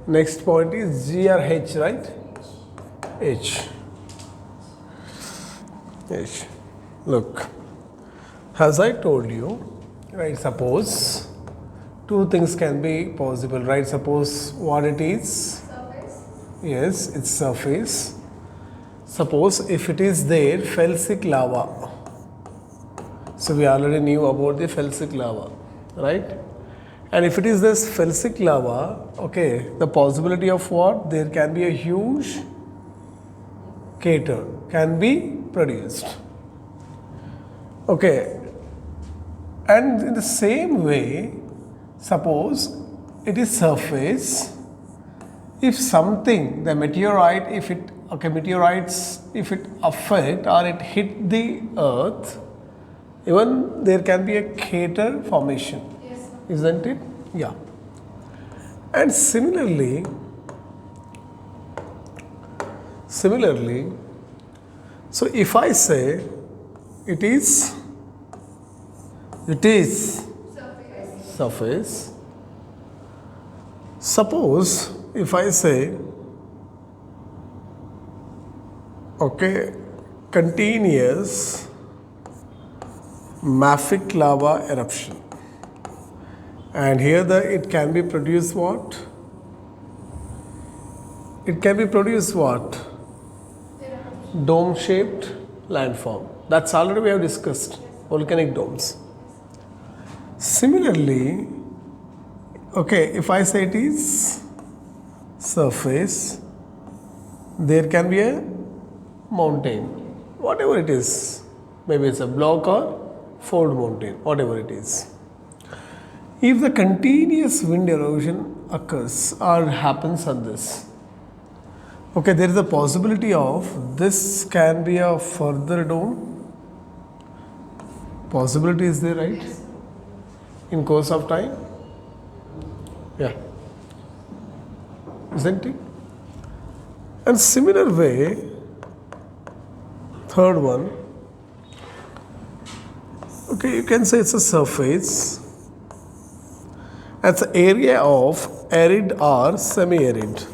Next point is G or H, right? H. H. Look, as I told you, right, suppose two things can be possible, right? Suppose what it is? Surface. Yes, it's surface. Suppose if it is there, felsic lava. So we already knew about the felsic lava, right? And if it is this felsic lava, okay, the possibility of what? There can be a huge crater can be produced. Okay, and in the same way, suppose it is surface. If something, the meteorite, if it meteorites, if it affect or it hit the earth, even there can be a crater formation, Yes, sir. isn't it? Yeah. And similarly, so if I say it is surface, suppose if I say, okay, continuous mafic lava eruption, and here it can be produced what? It can be produced what? Dome shaped landform. That's already we have discussed, volcanic domes. Similarly, okay, if I say it is surface, there can be a mountain, whatever it is. Maybe it's a block or fold mountain, whatever it is. If the continuous wind erosion occurs or happens on this, okay, there is a possibility of this can be a further dome. Possibility is there, right? In course of time? Yeah. Isn't it? And similar way, third one, okay, you can say it's a surface. That's the area of arid or semi-arid.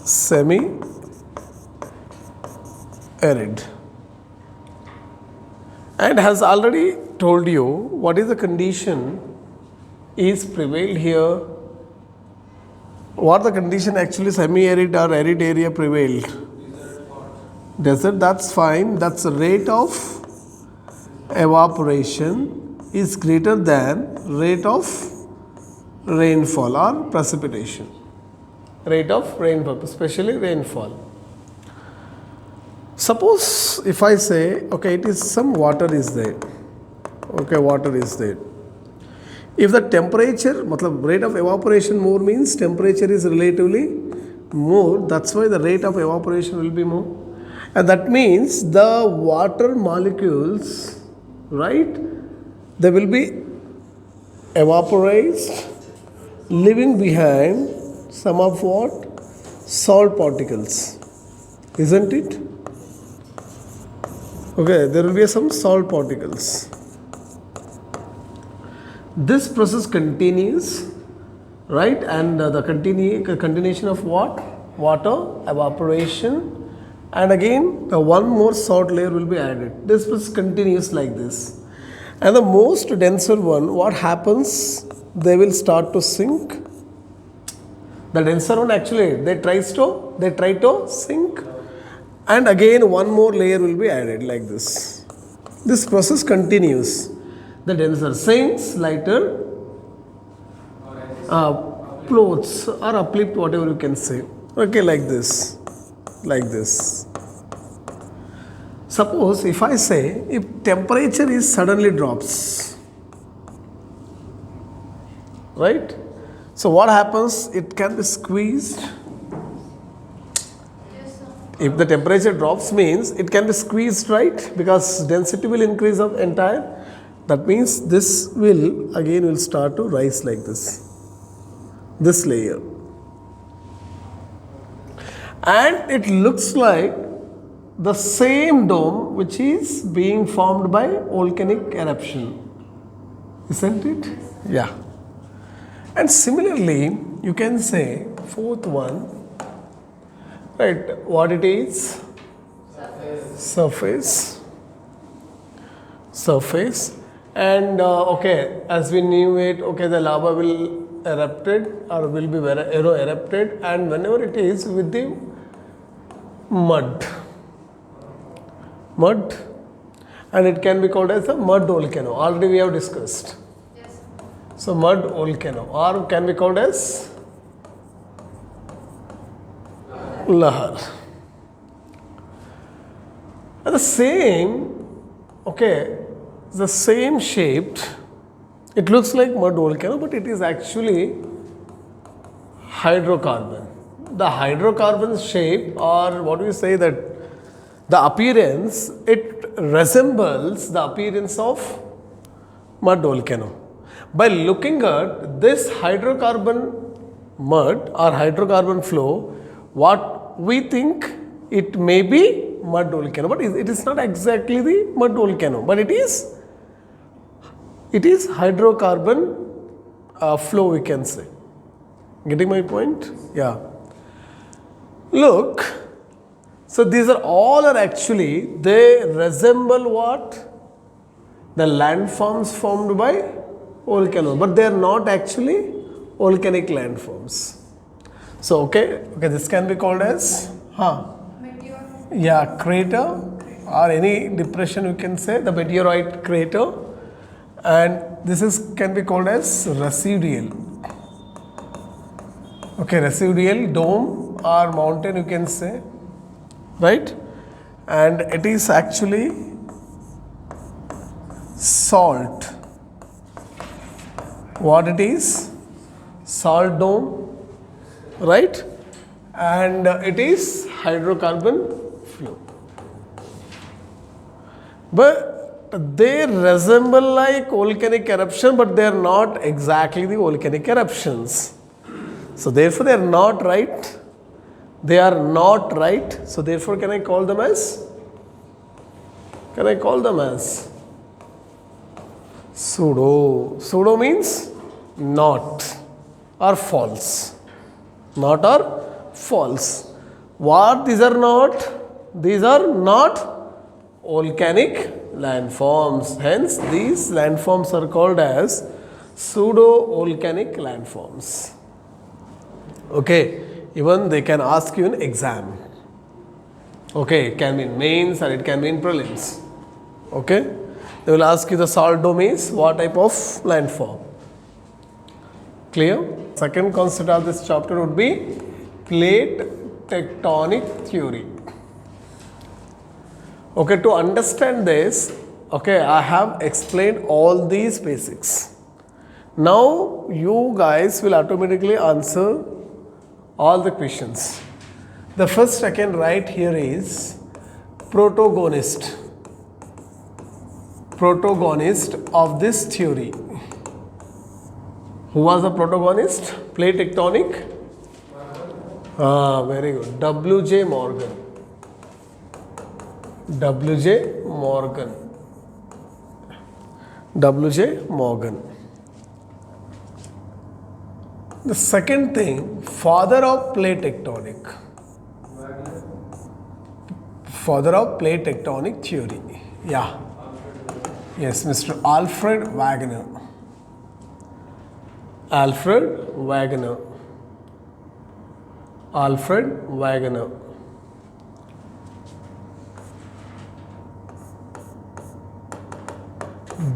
Semi-arid. And has already told you what is the condition is prevailed here. What the condition actually semi-arid or arid area prevailed? Desert, that's fine. That's the rate of evaporation is greater than rate of rainfall or precipitation. Rate of rainfall, especially rainfall. Suppose if I say, okay, it is some water is there. Okay, water is there. If the temperature, rate of evaporation more means temperature is relatively more. That's why the rate of evaporation will be more. And that means the water molecules, right, they will be evaporized, leaving behind some of what? Salt particles. Isn't it? Okay, there will be some salt particles. This process continues, right? And the continuation of what? Water evaporation, and again one more salt layer will be added. This process continues like this. And the most denser one, what happens? They will start to sink. The denser one actually they try to sink, and again one more layer will be added like this. This process continues. The denser sinks, lighter floats or uplift, whatever you can say. Okay, like this. Suppose if I say if temperature is suddenly drops, right? So what happens? It can be squeezed. Yes, sir. If the temperature drops means it can be squeezed, right? Because density will increase of entire. That means this will start to rise like this. This layer. And it looks like the same dome which is being formed by volcanic eruption. Isn't it? Yeah. And similarly, you can say fourth one, right? What it is? Surface. Surface. And okay, as we knew it, okay, the lava will erupted or will be erupted, and whenever it is with the mud, and it can be called as a mud volcano. Already we have discussed. Yes. So mud volcano, or can be called as lahar. And the same, okay, the same shaped. It looks like mud volcano, but it is actually hydrocarbon. The hydrocarbon shape, or what do you say, that the appearance, it resembles the appearance of mud volcano. By looking at this hydrocarbon mud or hydrocarbon flow, what we think it may be mud volcano, but it is not exactly the mud volcano, but it is hydrocarbon flow, we can say. Getting my point? Yeah. Look, so these are all actually, they resemble what? The landforms formed by volcano, but they are not actually volcanic landforms. So okay, this can be called as Meteor. crater, or any depression you can say, the meteorite crater, and this can be called as residual. Okay, residual dome or mountain you can say, right? And it is actually salt. What it is? Salt dome, right? And it is hydrocarbon flow. But they resemble like volcanic eruption, but they are not exactly the volcanic eruptions. So therefore they are not right. They are not right. So therefore can I call them as? Pseudo. Pseudo means not or false. Not or false. What these are not? These are not volcanic landforms. Hence these landforms are called as pseudo volcanic landforms. Okay, even they can ask you in exam. Okay, it can be in mains or it can be in prelims. Okay, they will ask you the salt dome is what type of landform. Clear? Second concept of this chapter would be plate tectonic theory. Okay, to understand this, okay, I have explained all these basics. Now you guys will automatically answer all the questions. The first I can write here is protagonist of this theory. Who was the protagonist? Plate tectonic? Very good. W.J. Morgan. The second thing, father of plate tectonic theory. Yeah. Yes, Mr. Alfred Wegener.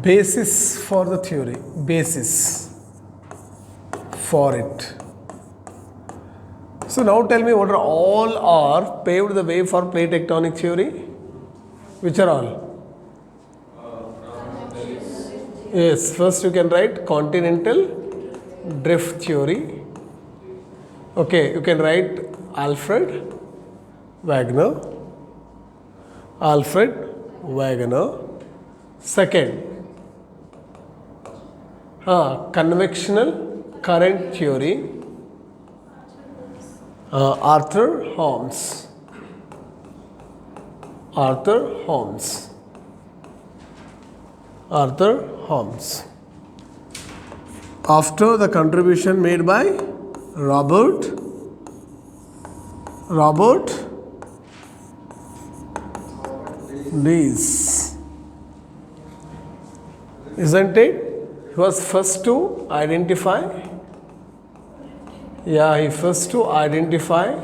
Basis for the theory. Basis for it. So now tell me what are paved the way for plate tectonic theory? Which are all? Yes, first you can write continental drift theory. Okay, you can write Alfred Wegener. Second, convectional current theory. Arthur Holmes. After the contribution made by Robert Lees. Isn't it? He was first to identify. Yeah, he first to identify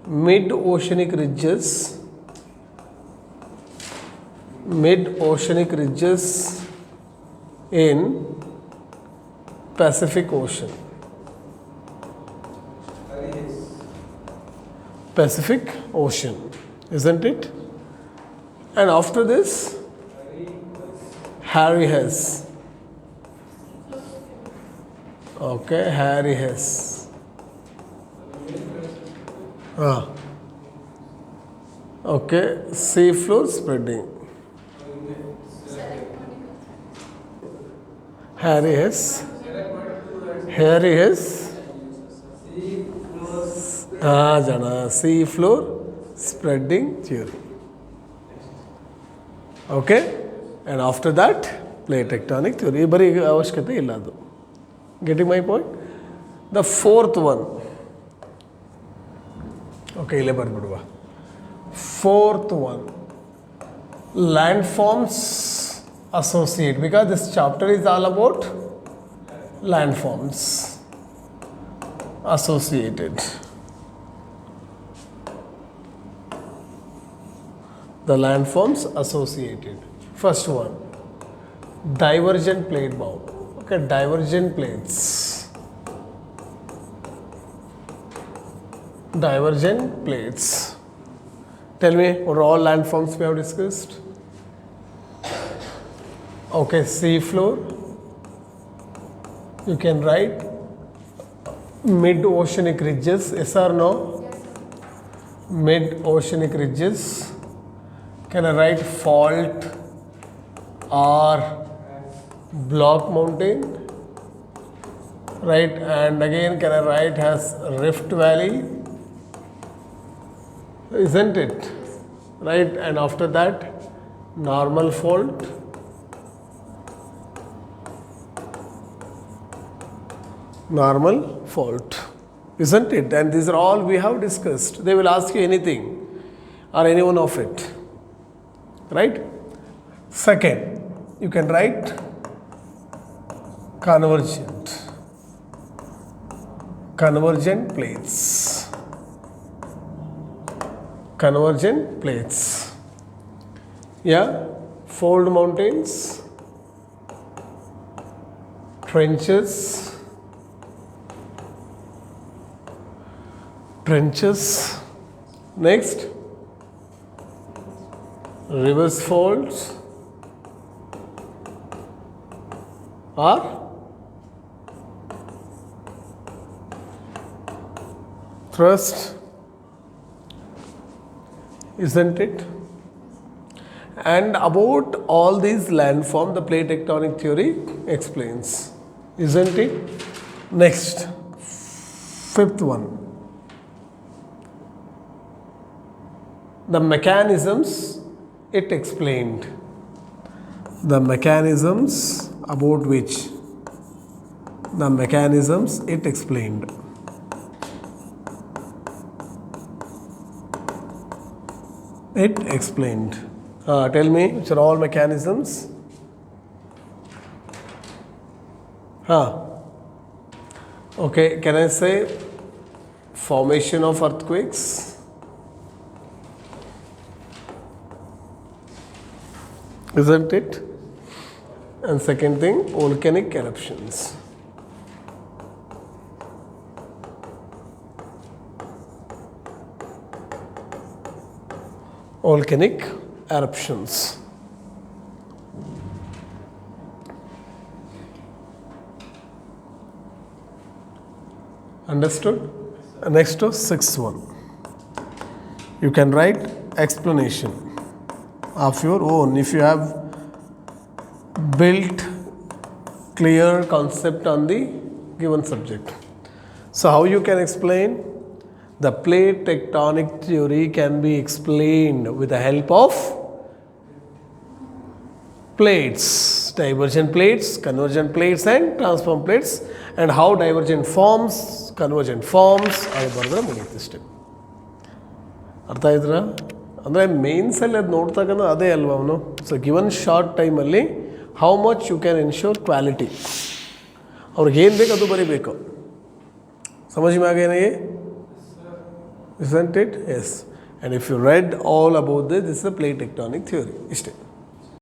mid-oceanic ridges in Pacific Ocean. Isn't it? And after this, Harry Hess. Okay, Harry Hess. Okay, seafloor spreading. Harry Hess. Jana, seafloor spreading theory. Okay, and after that, plate tectonic theory. Bari avashyakate illa adu. Getting my point? The fourth one. Okay, ile barbiduva. Fourth one. Landforms associate, because this chapter is all about landforms associated. The landforms associated. First one, divergent plate bound. Okay, divergent plates. Divergent plates. Tell me, what are all landforms we have discussed? Okay, sea floor. You can write mid-oceanic ridges. Yes or no? Yes, sir. Mid-oceanic ridges. Can I write fault or block mountain? Right, and again can I write as rift valley? Isn't it? Right, and after that normal fault. Normal fault. Isn't it? And these are all we have discussed. They will ask you anything or any one of it. Right? Second, you can write convergent plates. Convergent plates. Yeah, fold mountains, trenches. Next, reverse faults or thrust, isn't it? And about all these landform, the plate tectonic theory explains, isn't it? Next, fifth one, the mechanisms it explained. The mechanisms about which? The mechanisms it explained. It explained. Tell me, which are all mechanisms? Okay, can I say formation of earthquakes? Isn't it? And second thing, volcanic eruptions. Volcanic eruptions. Understood? Next to sixth one. You can write explanation of your own if you have built clear concept on the given subject. So how you can explain? The plate tectonic theory can be explained with the help of plates, divergent plates, convergent plates and transform plates, and how divergent forms, convergent forms ಅದು ಬರೆದ್ರೆ ಮುಗಿಯುತ್ತೆ ಇಷ್ಟೇ. ಅರ್ಥ ಆಯ್ತಾ? ಅಂದರೆ ಮೇನ್ಸಲ್ಲಿ ಅದು ನೋಡ್ತಕ್ಕಂಥ ಅದೇ ಅಲ್ವಾ ಅವನು. ಸೊ ಗಿವನ್ ಶಾರ್ಟ್ ಟೈಮಲ್ಲಿ how much you can ensure quality, ಅವ್ರಿಗೆ ಏನು ಬೇಕು ಅದು ಬರೀಬೇಕು. ಸಮझ में आ गया ना ये? Isn't it? Yes. And if you read all about this is a plate tectonic theory. ಇಷ್ಟೇ.